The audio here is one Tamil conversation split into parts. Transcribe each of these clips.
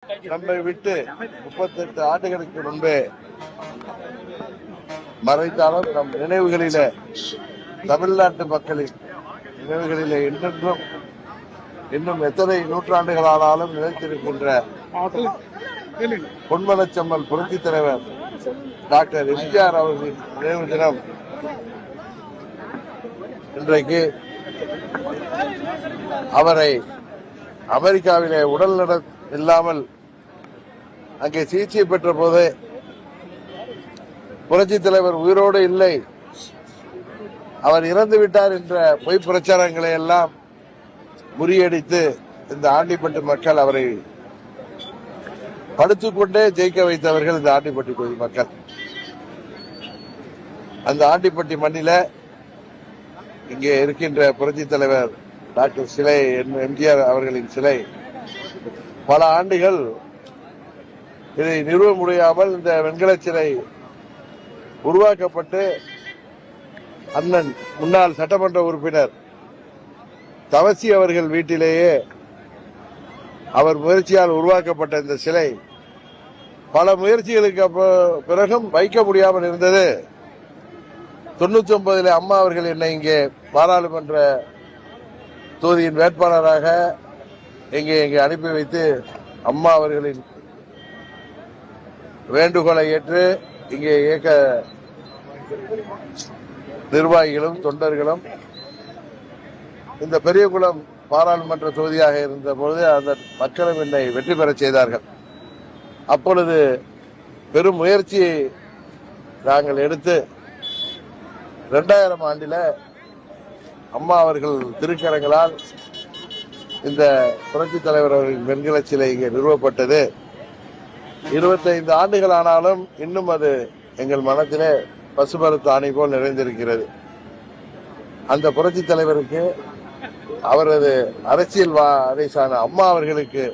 நம்மை விட்டு 38 ஆண்டுகளுக்கு முன்பே மறைந்தாலும் நம் நினைவுகளிலே, தமிழ்நாட்டு மக்களின் நினைவுகளிலே என்றென்றும் இன்னும் எத்தனை நூற்றாண்டுகளானாலும் நிலைத்திருக்கின்ற பொன்மனச்செம்மல் புரட்சித் தலைவர் டாக்டர் எம்ஜிஆர் அவர்களின் நினைவு தினம் இன்றைக்கு. அவரை அமெரிக்காவிலே உடல்நலம் இல்லாமல் அங்கே சிகிச்சை பெற்ற போது புரட்சித் தலைவர் உயிரோடு இல்லை, அவர் இறந்து விட்டார் என்ற பொய் பிரச்சாரங்களை எல்லாம் முறியடித்து இந்த ஆண்டிப்பட்டி மக்கள் அவரை படுத்துக்கொண்டே ஜெயிக்க வைத்தவர்கள் இந்த ஆண்டிப்பட்டி தொகுதி மக்கள். அந்த ஆண்டிப்பட்டி மண்ணில இங்கே இருக்கின்ற புரட்சித் தலைவர் டாக்டர் சிலை எம்ஜிஆர் அவர்களின் சிலை பல ஆண்டுகள் இதை நிறுவ முடியாமல் இந்த வெண்கல சிலை உருவாக்கப்பட்டு அண்ணன் முன்னாள் சட்டமன்ற உறுப்பினர் தவசி அவர்கள் வீட்டிலேயே அவர் முயற்சியால் உருவாக்கப்பட்ட இந்த சிலை பல முயற்சிகளுக்கு பிறகும் வைக்க முடியாமல் இருந்தது. 99 அம்மா அவர்கள் என்னை இங்கே பாராளுமன்ற தொகுதியின் வேட்பாளராக இங்கே அனுப்பி வைத்து அம்மா அவர்களின் வேண்டுகோளை ஏற்று இங்கே இயக்க நிர்வாகிகளும் தொண்டர்களும் இந்த பெரியகுளம் பாராளுமன்ற தொகுதியாக இருந்த பொழுது அந்த மக்களும் என்னை வெற்றி பெற செய்தார்கள். அப்பொழுது பெரும் முயற்சியை நாங்கள் எடுத்து 2000 ஆண்டில அம்மா அவர்கள் திருக்கரங்களால் இந்த புரட்சித் தலைவர் அவர்களின் வெண்கல சிலை இங்கே நிறுவப்பட்டது. 25 ஆண்டுகள் ஆனாலும் இன்னும் அது எங்கள் மனத்திலே பசுமரத்து ஆணை போல் நிறைந்திருக்கிறது. அந்த புரட்சித் தலைவருக்கு, அவரது அரசியல் வாரிசான அம்மா அவர்களுக்கு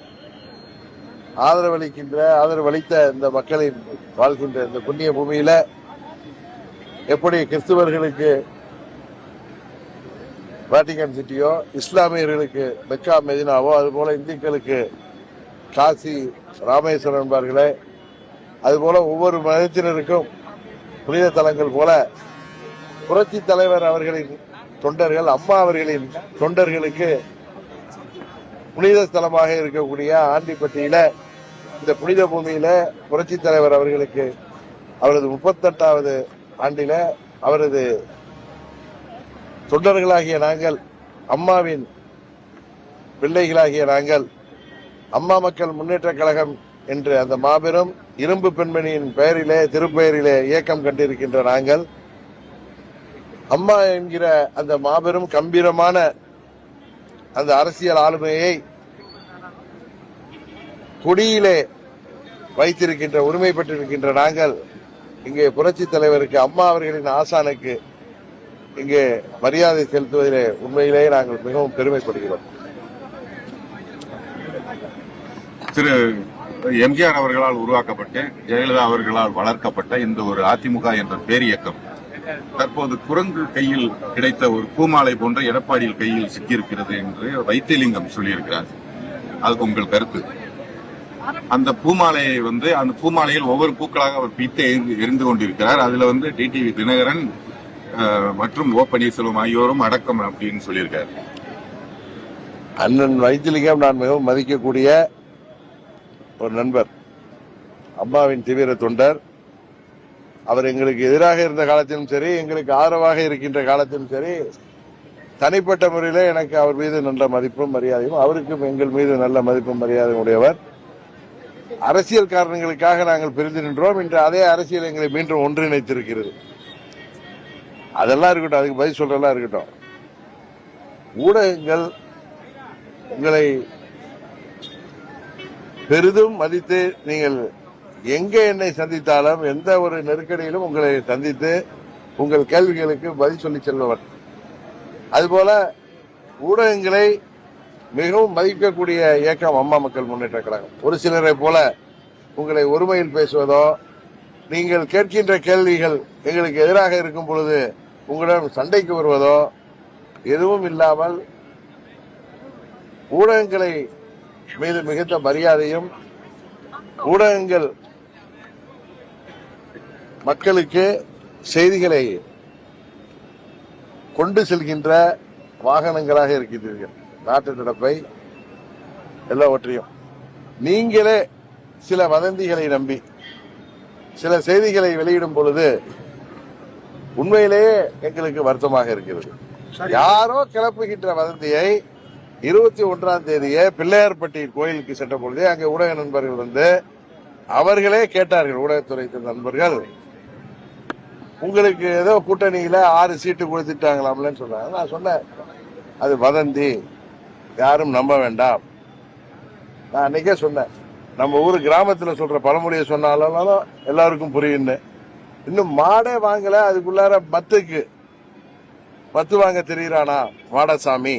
ஆதரவளித்த இந்த மக்களின் வாழ்கின்ற இந்த புண்ணிய பூமியில எப்படி கிறிஸ்துவர்களுக்கு வாட்டிகன் சிட்டியோ, இஸ்லாமியர்களுக்கு மெக்கா மெதினாவோ, அதுபோல இந்துக்களுக்கு காசி ராமேஸ்வரம் என்பார்களே, அதுபோல ஒவ்வொரு மதத்தினருக்கும் புனித தலங்கள் போல புரட்சி தலைவர் அவர்களின் தொண்டர்கள், அம்மா அவர்களின் தொண்டர்களுக்கு புனித ஸ்தலமாக இருக்கக்கூடிய ஆண்டிப்பட்டியில, இந்த புனித பூமியில புரட்சி தலைவர் அவர்களுக்கு அவரது 38வது ஆண்டில அவரது தொண்டர்களாகிய நாங்கள், அம்மாவின் பிள்ளைகளாகிய நாங்கள், அம்மா மக்கள் முன்னேற்ற கழகம் என்று அந்த மாபெரும் இரும்பு பெண்மணியின் பெயரிலே, திருப்பெயரிலே இயக்கம் கண்டிருக்கின்ற நாங்கள், அம்மா என்கிற அந்த மாபெரும் கம்பீரமான அந்த அரசியல் ஆளுமையை கொடியிலே வைத்திருக்கின்ற, உரிமை பெற்றிருக்கின்ற நாங்கள் இங்கே புரட்சித் தலைவருக்கு, அம்மா அவர்களின் ஆசானுக்கு இங்கே மரியாதை செலுத்துவதிலே உண்மையிலேயே நாங்கள் மிகவும் பெருமைப்படுகிறோம். திரு எம்ஜிஆர் அவர்களால் உருவாக்கப்பட்டு ஜெயலலிதா அவர்களால் வளர்க்கப்பட்ட இந்த ஒரு அதிமுக என்ற பேரியக்கம் தற்போது குரங்கு கையில் கிடைத்த ஒரு பூமாலை போன்ற எடப்பாடியில் கையில் சிக்கியிருக்கிறது என்று வைத்தியலிங்கம் சொல்லியிருக்கிறார். அதுக்கு உங்கள் கருத்து? அந்த பூமாலையை அந்த பூமாலையில் ஒவ்வொரு பூக்களாக அவர் பித்து எரிந்து கொண்டிருக்கிறார். அதுல டிடிவி தினகரன் மற்றும் ஓ பன்னீர்செல்வம் ஆகியோரும் அடக்கம் அப்படின்னு சொல்லியிருக்காரு. அண்ணன் வைத்திலிங்கம் நான் மிகவும் மதிக்கக்கூடிய ஒரு நண்பர், அம்மாவின் தீவிர தொண்டர். அவர் எங்களுக்கு எதிராக இருந்த காலத்திலும் சரி, எங்களுக்கு ஆதரவாக இருக்கின்ற காலத்திலும் சரி, தனிப்பட்ட முறையில எனக்கு அவர் மீது நல்ல மதிப்பும் மரியாதையும், அவருக்கும் எங்கள் மீது நல்ல மதிப்பும் மரியாதையும் உடையவர். அரசியல் காரணங்களுக்காக நாங்கள் பிரிந்து நின்றோம். இன்று அதே அரசியல் எங்களை மீண்டும் ஒன்றிணைத்திருக்கிறது. அதெல்லாம் இருக்கட்டும், அதுக்கு பதில் சொல்றதெல்லாம் இருக்கட்டும். ஊடகங்கள் உங்களை பெரிதும் மதித்து, நீங்கள் எங்க என்னை சந்தித்தாலும், எந்த ஒரு நெருக்கடியிலும் உங்களை சந்தித்து உங்கள் கேள்விகளுக்கு பதில் சொல்லி செல்பவர். அதுபோல ஊடகங்களை மிகவும் மதிக்கக்கூடிய இயக்கம் அம்மா மக்கள் முன்னேற்ற கழகம். ஒரு சிலரை போல உங்களை ஒருமையில் பேசுவதோ, நீங்கள் கேட்கின்ற கேள்விகள் எங்களுக்கு எதிராக இருக்கும் பொழுது உங்களிடம் சண்டைக்கு வருவதோ எதுவும் இல்லாமல் ஊடகங்களை மீது மிகுந்த மரியாதையும் ஊடகங்கள் மக்களுக்கு செய்திகளை கொண்டு செல்கின்ற வாகனங்களாக இருக்கிறீர்கள். நாட்டு நடப்பை எல்லாவற்றையும் நீங்களே சில வதந்திகளை நம்பி சில செய்திகளை வெளியிடும் பொழுது உண்மையிலேயே எங்களுக்கு வருத்தமாக இருக்கிறது. யாரோ கிளப்புகின்ற வதந்தியை 21ஆம் தேதியே பிள்ளையார்பட்டி கோயிலுக்கு சென்ற பொழுதே அங்கே ஊடக நண்பர்கள் வந்து அவர்களே கேட்டார்கள், ஊடகத்துறை நண்பர்கள், உங்களுக்கு ஏதோ கூட்டணியில 6 சீட்டு கொடுத்துட்டாங்களாம்லன்னு சொன்னாங்க. நான் சொன்னேன், அது வதந்தி, யாரும் நம்ப வேண்டாம். நான் அன்னைக்கே சொன்னேன், நம்ம ஊர் கிராமத்துல சொல்ற பழமொழியை சொன்னாலும் எல்லாருக்கும் புரியுன்னு. இன்னும் மாடே வாங்கல, அதுக்குள்ளார மத்து வாங்க தெரியுறானா மாடசாமி,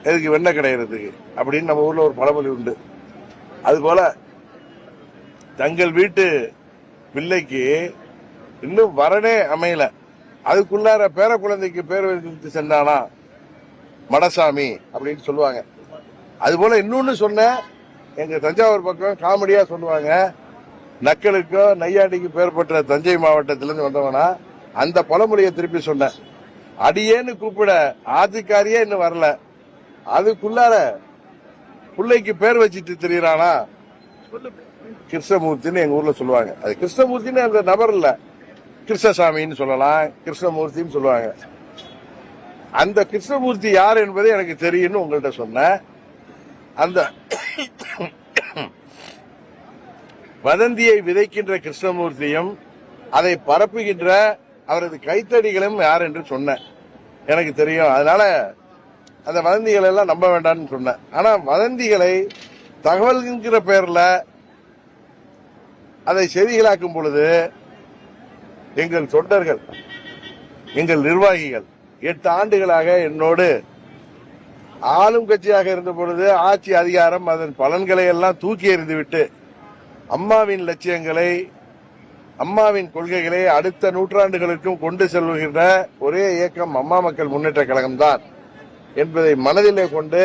எதுக்கு வெண்ணெய் கிடைக்கிறதுக்கு அப்படின்னு நம்ம ஊர்ல ஒரு பழமொழி உண்டு. அதுபோல தங்கள் வீட்டு பிள்ளைக்கு இன்னும் வரனே அமையல, அதுக்குள்ளார பேர குழந்தைக்கு பேர் வைத்து சென்றானா மடசாமி அப்படின்னு சொல்லுவாங்க. அதுபோல இன்னொன்னு சொன்ன, எங்க தஞ்சாவூர் பக்கம் காமெடியா சொல்லுவாங்க, நக்கலுக்கோ நையாண்டிக்கு பேர் பெற்ற தஞ்சை மாவட்டத்திலிருந்து வந்தவனா அந்த பழமொழியை திருப்பி சொன்ன. அடியேன்னு கூப்பிட ஆதிக்காரியே இன்னும் வரல, அதுக்குள்ளார பிள்ளைக்கு பேர் வச்சிட்டு தெரியுறானா கிருஷ்ணமூர்த்தின்னு எங்க ஊர்ல சொல்லுவாங்க. அது கிருஷ்ணமூர்த்தின்னு அந்த நபர் இல்ல, கிருஷ்ணசாமின்னு சொல்லலாம், கிருஷ்ணமூர்த்தின்னு சொல்லுவாங்க. அந்த கிருஷ்ணமூர்த்தி யார் என்பது எனக்கு தெரியும்னு உங்கள்கிட்ட சொன்ன. அந்த வதந்தியை விதைக்கின்ற கிருஷ்ணமூர்த்தியும் அதை பரப்புகின்ற அவரது கைத்தடிகளும் யார் என்று சொன்ன எனக்கு தெரியும். அதனால அந்த வதந்திகளை எல்லாம் நம்ப வேண்டாம்னு சொன்னேன். ஆனா வதந்திகளை தகவல்கிற பெயர்ல அதை செய்திகளாக்கும் பொழுது எங்கள் தொண்டர்கள், எங்கள் நிர்வாகிகள் 8 ஆண்டுகளாக என்னோடு ஆளும் கட்சியாக இருந்த பொழுது ஆட்சி அதிகாரம் அதன் பலன்களை எல்லாம் தூக்கி எறிந்துவிட்டு அம்மாவின் லட்சியங்களை, அம்மாவின் கொள்கைகளை அடுத்த நூற்றாண்டுகளுக்கும் கொண்டு செல்கின்ற ஒரே இயக்கம் அம்மா மக்கள் முன்னேற்ற கழகம் தான் என்பதை மனதிலே கொண்டு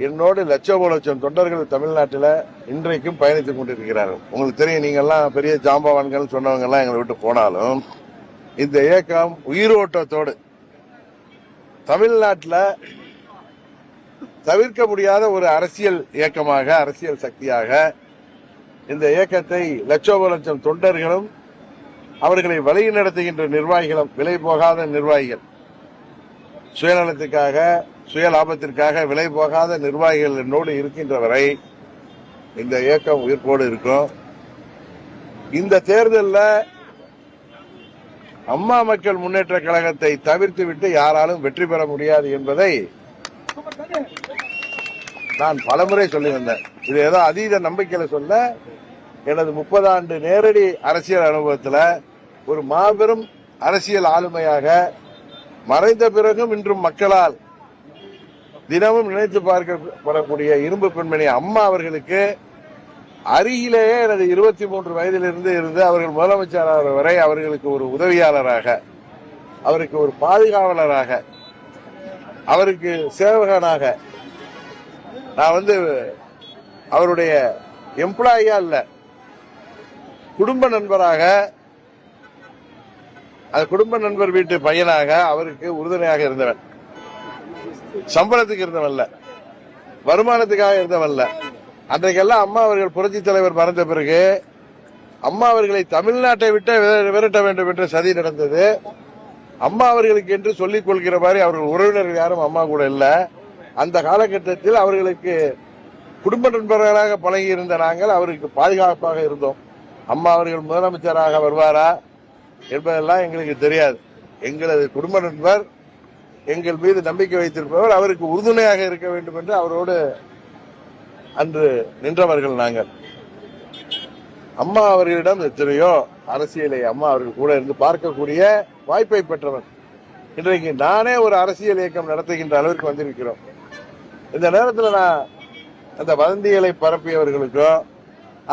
என்னோடு லட்சம் தொண்டர்கள் தமிழ்நாட்டில் இன்றைக்கும் பயணித்துக் கொண்டிருக்கிறார்கள். உங்களுக்கு தெரியும், நீங்க எல்லாம் பெரிய ஜாம்பவான்கள் சொன்னவங்க எல்லாம் எங்களை விட்டு போனாலும் இந்த இயக்கம் உயிரோட்டத்தோடு தமிழ்நாட்டில் தவிர்க்க முடியாத ஒரு அரசியல் இயக்கமாக, அரசியல் சக்தியாக இந்த இயக்கத்தை லட்சம் தொண்டர்களும் அவர்களை வழி நடத்துகின்ற நிர்வாகிகளும், விலை போகாத நிர்வாகிகள், சுயநலத்துக்காக சுய லாபத்திற்காக விலை போகாத நிர்வாகிகள் என்னோடு இருக்கின்ற வரை இந்த இயக்கம் உயிர்ப்போடு இருக்கும். இந்த தேர்தலில் அம்மா மக்கள் முன்னேற்ற கழகத்தை தவிர்த்து விட்டு யாராலும் வெற்றி பெற முடியாது என்பதை நான் பலமுறை சொல்லி வந்தேன். இது ஏதோ அதீத நம்பிக்கையில சொல்ல, எனது 30 ஆண்டு நேரடி அரசியல் அனுபவத்தில் ஒரு மாபெரும் அரசியல் ஆளுமையாக மறைந்த பிறகும் இன்றும் மக்களால் தினமும் நினைத்து பார்க்கப்படக்கூடிய இரும்பு பெண்மணி அம்மா அவர்களுக்கு அருகிலேயே எனது 23 வயதிலிருந்து இருந்து அவர்கள் முதலமைச்சராக வரை அவர்களுக்கு ஒரு உதவியாளராக, அவருக்கு ஒரு பாதுகாவலராக, அவருக்கு சேவகனாக, நான் அவருடைய எம்ப்ளாயியா இல்ல, குடும்ப நண்பராக, அது குடும்ப நண்பர் வீட்டு பையனாக அவருக்கு உறுதுணையாக இருந்தவன். சம்பளத்துக்கு இருந்தவன்ல, வருமானத்துக்காக இருந்தவன்ல. அன்றைக்கெல்லாம் அம்மா அவர்கள் புரட்சி தலைவர் மறைந்த பிறகு அம்மா அவர்களை தமிழ்நாட்டை விட்டு விரட்ட வேண்டும் என்ற சதி நடந்தது. அம்மா அவர்களுக்கு என்று சொல்லிக் கொள்கிற மாதிரி அவர்கள் உறவினர்கள் யாரும் அம்மா கூட இல்ல. அந்த காலகட்டத்தில் அவர்களுக்கு குடும்ப நண்பர்களாக பழகி இருந்த நாங்கள் அவருக்கு பாதுகாப்பாக இருந்தோம். அம்மா அவர்கள் முதலமைச்சராக வருவாரா என்பதெல்லாம் எங்களுக்கு தெரியாது. எங்களது குடும்ப நண்பர், எங்கள் மீது நம்பிக்கை வைத்திருப்பவர், அவருக்கு உறுதுணையாக இருக்க வேண்டும் என்று அவரோடு அன்று நின்றவர்கள் நாங்கள். அம்மா அவர்களிடம் எத்தனையோ அரசியலை அம்மா அவர்கள் கூட இருந்து பார்க்கக்கூடிய வாய்ப்பை பெற்றவர். இன்றைக்கு நானே ஒரு அரசியல் இயக்கம் நடத்துகின்ற அளவிற்கு வந்திருக்கிறோம். இந்த நேரத்தில் நான் அந்த வதந்திகளை பரப்பியவர்களுக்கோ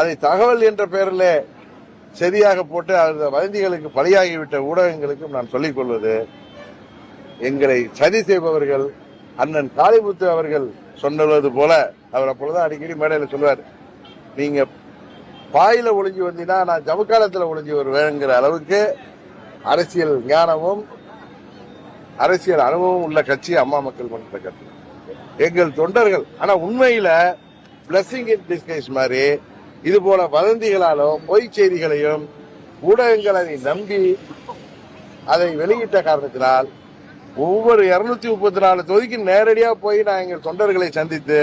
அதை தகவல் என்ற பெயரில் சரியாக போட்டு அந்த வதந்திகளுக்கு பலியாகிவிட்ட ஊடகங்களுக்கும் நான் சொல்லிக் கொள்வது, எங்களை சதி செய்பவர்கள் அண்ணன் காளிமுத்து அவர்கள் சொன்னது போல அவர் அப்பொழுதுதான் அடிக்கடி மேடையில சொல்லுவார், நீங்க பாயில ஒளிஞ்சு வந்தீங்கன்னா நான் ஜமுக்காலத்துல ஒளிஞ்சு வருவேங்கிற அளவுக்கு அரசியல் ஞானமும் அரசியல் அனுபவம் உள்ள கட்சி அம்மா மக்கள் முன்னேற்ற கட்சி. எங்கள் தொண்டர்கள் ஆனா உண்மையில பிளஸிங் இன் டிஸ்கைஸ் மாதிரி இது போல வதந்திகளாலும் பொய் செய்திகளையும் ஊடகங்களை நம்பி அதை வெளியிட்ட காரணத்தினால் ஒவ்வொரு 234 தொகுதிக்கு நேரடியாக போய் நான் எங்கள் தொண்டர்களை சந்தித்து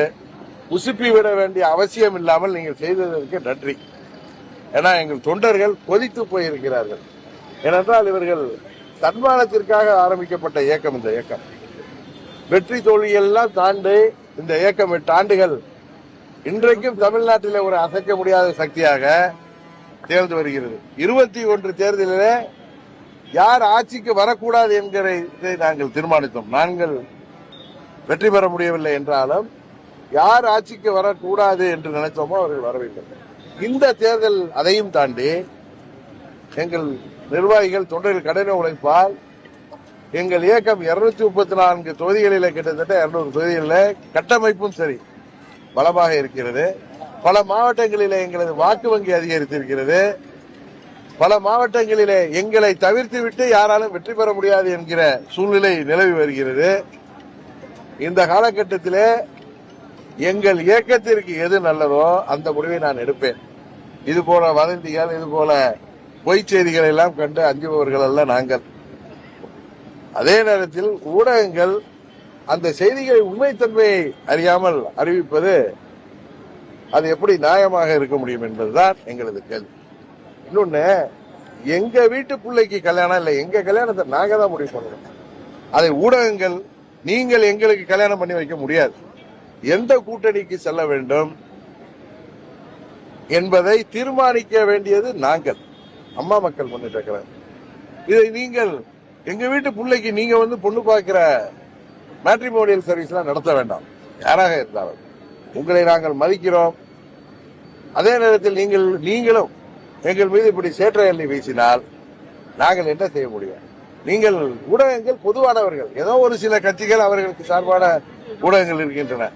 உசுப்பி விட வேண்டிய அவசியம் இல்லாமல் நீங்கள் செய்ததற்கு நன்றி. ஏன்னா எங்கள் தொண்டர்கள் கொதித்து போயிருக்கிறார்கள். ஏனென்றால் இவர்கள் தன்மானத்திற்காக ஆரம்பிக்கப்பட்ட இயக்கம். இந்த இயக்கம் வெற்றி தோல்வியெல்லாம் தாண்டி இந்த இயக்கம் 8 ஆண்டுகள் இன்றைக்கும் தமிழ்நாட்டில் ஒரு அசைக்க முடியாத சக்தியாக தேர்ந்து வருகிறது. 21 தேர்தலிலே யார் ஆட்சிக்கு வரக்கூடாது என்கிறதை நாங்கள் தீர்மானித்தோம். நாங்கள் வெற்றி பெற முடியவில்லை என்றாலும் யார் ஆட்சிக்கு வரக்கூடாது என்று நினைத்தோமோ அவர்கள் வரவில்லை. இந்த தேர்தல் அதையும் தாண்டி எங்கள் நிர்வாகிகள் தொண்டர்கள் கடின உழைப்பால் எங்கள் இயக்கம் 234 தொகுதிகளில் கிட்டத்தட்ட 200 தொகுதிகளில் கட்டமைப்பும் சரி பலமாக இருக்கிறது. பல மாவட்டங்களிலே எங்களது வாக்கு வங்கி அதிகரித்திருக்கிறது. பல மாவட்டங்களிலே எங்களை தவிர்த்து விட்டு யாராலும் வெற்றி பெற முடியாது என்கிற சூழ்நிலை நிலவி வருகிறது. இந்த காலகட்டத்திலே எங்கள் இயக்கத்திற்கு எது நல்லதோ அந்த முடிவை நான் எடுப்பேன். இது போல வதந்திகள், இது போல பொய்ச் செய்திகள் எல்லாம் கண்டு அஞ்சுபவர்கள் அல்ல நாங்கள். அதே நேரத்தில் ஊடகங்கள் அந்த செய்திகளை உண்மைத்தன்மையை அறியாமல் அறிவிப்பது அது எப்படி நியாயமாக இருக்க முடியும் என்பதுதான் எங்களது கேள்வி. இன்னொன்னு, எங்க வீட்டு பிள்ளைக்கு கல்யாணம் இல்லை, எங்க கல்யாணத்தை நாங்க தான் முடிவு பண்ணணும். அதை ஊடகங்கள் நீங்கள் எங்களுக்கு கல்யாணம் பண்ணி வைக்க முடியாது. எந்த கூட்டணிக்கு செல்ல வேண்டும் என்பதை தீர்மானிக்க வேண்டியது நாங்கள், அம்மா மக்கள் முன்னேற்ற கழகம். இதை நீங்கள் எங்க வீட்டு பிள்ளைக்கு நீங்க வந்து பொண்ணு பார்க்கிற மேட்ரிமோனியல் சர்வீஸ் எல்லாம் நடத்த வேண்டாம். யாராக இருந்தாலும் உங்களை நாங்கள் மதிக்கிறோம். அதே நேரத்தில் நீங்களும் எங்கள் மீது இப்படி சேற்ற எண்ணி வீசினால் நாங்கள் என்ன செய்ய முடியும்? நீங்கள் ஊடகங்கள் பொதுவானவர்கள், ஏதோ ஒரு சில கட்சிகள் அவர்களுக்கு சார்பான ஊடகங்கள் இருக்கின்றன.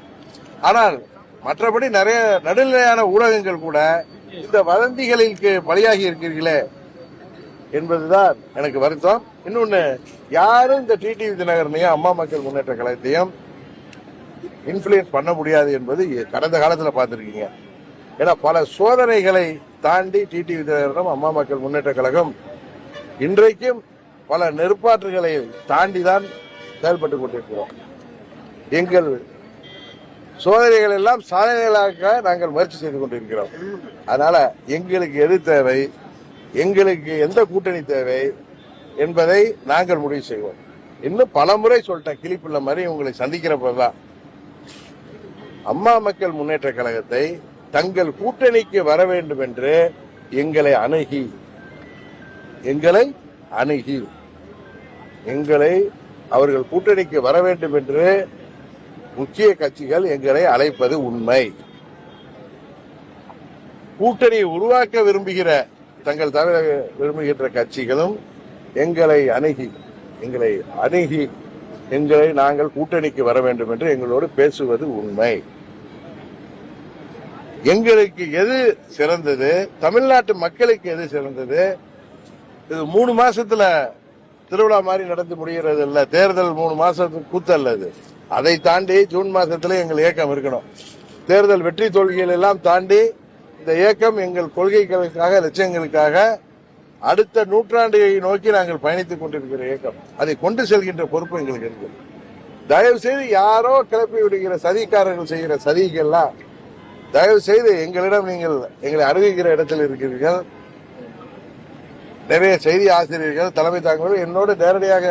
ஆனால் மற்றபடி நிறைய நடுநிலையான ஊடகங்கள் கூட இந்த வதந்திகளுக்கு பலியாகி இருக்கிறீர்களே என்பதுதான் எனக்கு வருத்தம். இன்னொன்னு, யாரும் இந்த டிடிவி தினகரனையும் அம்மா மக்கள் முன்னேற்ற கழகத்தையும் இன்ஃபுளுயன்ஸ் பண்ண முடியாது என்பது கடந்த காலத்தில் பார்த்திருக்கீங்க. ஏன்னா பல சோதனைகளை தாண்டி டிடிவி தினகரனும் அம்மா மக்கள் முன்னேற்ற கழகம் இன்றைக்கும் பல நெருப்பாற்றுகளை தாண்டிதான் செயல்பட்டு கொண்டிருக்கிறோம். எங்கள் சோதனைகள் எல்லாம் சாதனைகளாக நாங்கள் முயற்சி செய்து கொண்டிருக்கிறோம். அதனால எங்களுக்கு எது தேவை, எங்களுக்கு எந்த கூட்டணி தேவை என்பதை நாங்கள் முடிவு செய்வோம். இன்னும் பல முறை சொல்லிட்டேன், கிளிப்புள்ள மாதிரி உங்களை சந்திக்கிறப்பதான் அம்மா மக்கள் முன்னேற்ற கழகத்தை தங்கள் கூட்டணிக்கு வர வேண்டும் என்று எங்களை அவர்கள் கூட்டணிக்கு வர வேண்டும் என்று முக்கிய கட்சிகள் எங்களை அழைப்பது உண்மை. கூட்டணியை உருவாக்க விரும்புகிற தங்கள் தவிர விரும்புகின்ற கட்சிகளும் எங்களை அணுகி நாங்கள் கூட்டணிக்கு வர வேண்டும் என்று எங்களோடு பேசுவது உண்மை. எங்களுக்கு எது சிறந்தது, தமிழ்நாட்டு மக்களுக்கு எது சிறந்தது, இது 3 மாசத்துல திருவிழா மாதிரி நடந்து முடிகிறது இல்ல, தேர்தல் 3 மாசத்துக்கு கூத்தல்லது. அதை தாண்டி ஜூன் மாசத்துல எங்கள் இயக்கம் இருக்கணும். தேர்தல் வெற்றி தோல்விகள் எல்லாம் தாண்டி இந்த இயக்கம் எங்கள் கொள்கைகளுக்காக, லட்சியங்களுக்காக அடுத்த நூற்றாண்டை நோக்கி நாங்கள் பயணித்துக் கொண்டிருக்கிற இயக்கம். அதை கொண்டு செல்கின்ற பொறுப்பு எங்களுக்கு இருக்கு. தயவு செய்து யாரோ கிளப்பி விடுகிற சதிக்காரர்கள் செய்கிற சதிகள்லாம் தயவு செய்து எங்களிடம் நீங்கள் எங்களை அணுகுகிற இடத்தில் இருக்கிறீர்கள். நிறைய செய்தி ஆசிரியர்கள், தலைமை தாங்குவர்கள், என்னோடு நேரடியாக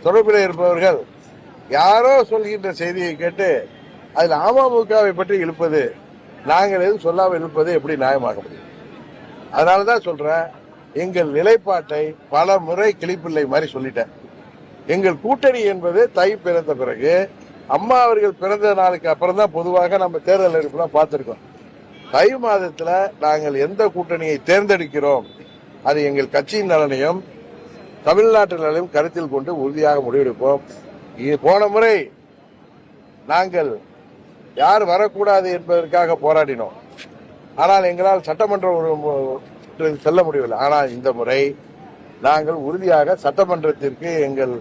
தொடர்பில் இருப்பவர்கள் யாரோ சொல்கின்ற செய்தியை கேட்டு அதில் அமமுகவை பற்றி இழுப்பது, நாங்கள் எதுவும் சொல்லாமல் இழுப்பது எப்படி நியாயமாக முடியும்? அதனாலதான் சொல்றேன், எங்கள் நிலைப்பாட்டை பல முறை கிளிப்பிள்ளை மாதிரி சொல்லிட்டேன். எங்கள் கூட்டணி என்பது தை பிறந்த பிறகு, அம்மா அவர்கள் பிறந்த நாளுக்கு அப்புறம் தான் பொதுவாக நம்ம தேர்தல் அறிவிப்புலாம் பார்த்திருக்கோம். தை மாதத்துல நாங்கள் எந்த கூட்டணியை தேர்ந்தெடுக்கிறோம் அது எங்கள் கட்சியின் நலனையும் தமிழ்நாட்டு நலனையும் கருத்தில் கொண்டு உறுதியாக முடிவெடுப்போம். போன முறை நாங்கள் யார் வரக்கூடாது என்பதற்காக போராடினோம். ஆனால் எங்களால் சட்டமன்றம் செல்ல முடியவில்லை. ஆனால் இந்த முறை நாங்கள் உறுதியாக சட்டமன்றத்திற்கு எங்கள்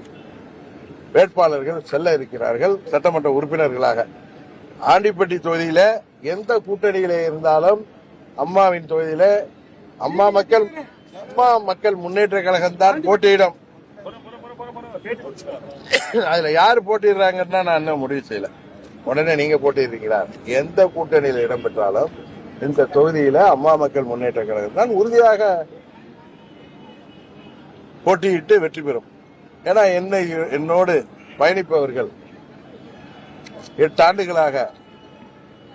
வேட்பாளர்கள் செல்ல இருக்கிறார்கள் சட்டமன்ற உறுப்பினர்களாக. ஆண்டிப்பட்டி தொகுதியில எந்த கூட்டணியில இருந்தாலும் அம்மாவின் தொகுதியில அம்மா மக்கள் முன்னேற்ற கழகம் தான் போட்டியிடும். அதுல யாரு போட்டிடுறாங்கன்னா நான் இன்னும் முடிவு செய்யல. உடனே நீங்க போட்டிடுறீங்களா? எந்த கூட்டணியில இடம்பெற்றாலும் இந்த தொகுதியில அம்மா மக்கள் முன்னேற்ற கழகம் தான் உறுதியாக போட்டியிட்டு வெற்றி பெறும். ஏன்னா என்னோடு பயணிப்பவர்கள் 8 ஆண்டுகளாக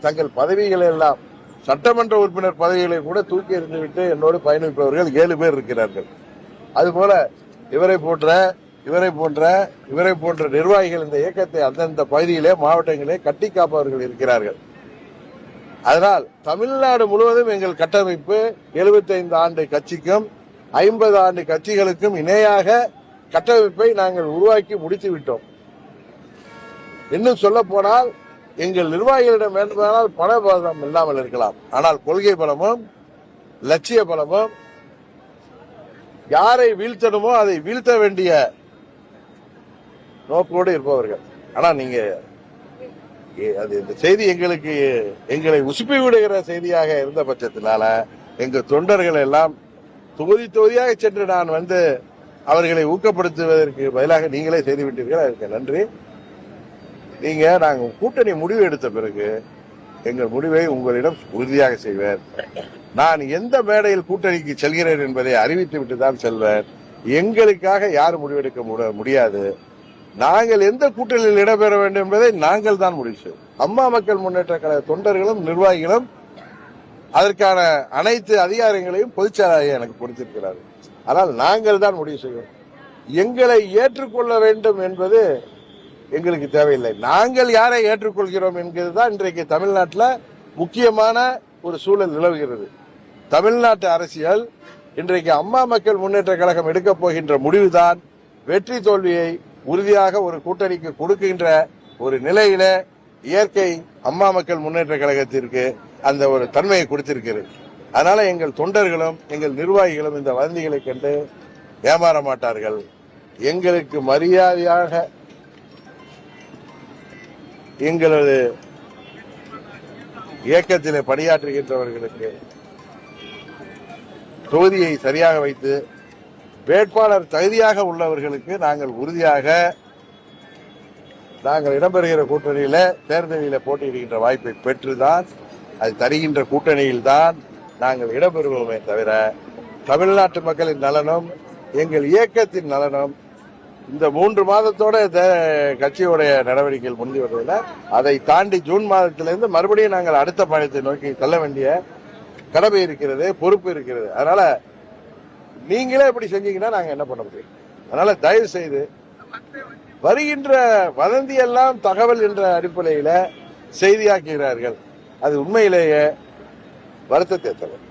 தங்கள் பதவிகளை எல்லாம் சட்டமன்ற உறுப்பினர் பதவிகளை கூட தூக்கி எறிந்துவிட்டு என்னோடு பயணிப்பவர்கள் 7 பேர் இருக்கிறார்கள். அதுபோல இவரை போன்ற நிர்வாகிகள் இந்த இயக்கத்தை அந்தந்த பகுதியிலே மாவட்டங்களே கட்டி காப்பவர்கள் இருக்கிறார்கள். அதனால் தமிழ்நாடு முழுவதும் எங்கள் கட்டமைப்பு 75 ஆண்டு கட்சிக்கும் 50 ஆண்டு கட்சிகளுக்கும் இணையாக கட்டமைப்பை நாங்கள் உருவாக்கி முடித்து விட்டோம். இன்னும் சொல்ல போனால் எங்கள் நிர்வாகிகளிடம் வேண்டுமானால் பண பலம் இல்லாமல் இருக்கலாம். ஆனால் கொள்கை பலமும் லட்சிய பலமும் யாரை வீழ்த்தணுமோ அதை வீழ்த்த வேண்டிய நோக்கோடு இருப்பவர்கள். ஆனா நீங்க அது இந்த செய்தி எங்களை உசுப்பி விடுகிற செய்தியாக இருந்த பட்சத்தினால எங்க தொண்டர்கள் எல்லாம் தொகுதியாக சென்று நான் அவர்களை ஊக்கப்படுத்துவதற்கு பதிலாக நீங்களே செய்துவிட்டீர்கள். அதுக்கு நன்றி. நாங்கள் கூட்டணி முடிவு எடுத்த பிறகு எங்கள் முடிவை உங்களிடம் உறுதியாக செய்வேன். நான் எந்த மேடையில் கூட்டணிக்கு செல்கிறேன் என்பதை அறிவித்து விட்டு தான் செல்வேன். எங்களுக்காக யாரும் முடிவெடுக்க முடியாது. நாங்கள் எந்த கூட்டணியில் இடம்பெற வேண்டும் என்பதை நாங்கள் தான் முடிவு செய்வோம். அம்மா மக்கள் முன்னேற்ற கழக தொண்டர்களும் நிர்வாகிகளும் அதற்கான அனைத்து அதிகாரங்களையும் பொதுச்செயலாளர் எனக்கு கொடுத்திருக்கிறார்கள். ஆனால் நாங்கள் தான் முடிவு செய்வோம். எங்களை ஏற்றுக்கொள்ள வேண்டும் என்பது எங்களுக்கு தேவையில்லை. நாங்கள் யாரை ஏற்றுக்கொள்கிறோம் என்கிறதுதான் இன்றைக்கு தமிழ்நாட்டில் முக்கியமான ஒரு சூழல் நிலவுகிறது. தமிழ்நாட்டு அரசியல் இன்றைக்கு அம்மா மக்கள் முன்னேற்ற கழகம் எடுக்கப் போகின்ற முடிவுதான் வெற்றி தோல்வியை உறுதியாக ஒரு கூட்டணிக்கு கொடுக்கின்ற ஒரு நிலையில இயற்கை அம்மா மக்கள் முன்னேற்ற கழகத்திற்கு அந்த ஒரு தன்மையை கொடுத்திருக்கிறது. அதனால எங்கள் தொண்டர்களும் எங்கள் நிர்வாகிகளும் இந்த வதந்திகளை கண்டு ஏமாற மாட்டார்கள். எங்களுக்கு மரியாதையாக எங்களது இயக்கத்திலே பணியாற்றுகின்றவர்களுக்கு தொகுதியை சரியாக வைத்து வேட்பாளர் தகுதியாக உள்ளவர்களுக்கு நாங்கள் உறுதியாக நாங்கள் இடம்பெறுகிற கூட்டணியில தேர்தலில் போட்டியிடுகின்ற வாய்ப்பை பெற்றுதான் அது தருகின்ற கூட்டணியில் தான் நாங்கள் இடம்பெறுவோமே தவிர தமிழ்நாட்டு மக்களின் நலனும் எங்கள் இயக்கத்தின் நலனும் இந்த 3 மாதத்தோட கட்சியுடைய நடவடிக்கைகள் முடிந்து வருவதில்லை. அதை தாண்டி ஜூன் மாதத்திலிருந்து மறுபடியும் நாங்கள் அடுத்த பயணத்தை நோக்கி செல்ல வேண்டிய கடமை இருக்கிறது, பொறுப்பு இருக்கிறது. அதனால நீங்களே இப்படி செஞ்சீங்கன்னா நாங்க என்ன பண்ண முடியும்? அதனால தயவு செய்து வருகின்ற வதந்தி எல்லாம் தகவல் என்ற அடிப்படையில செய்தியாக்குகிறார்கள். அது உண்மையிலேயே வருத்தத்தை தரும்.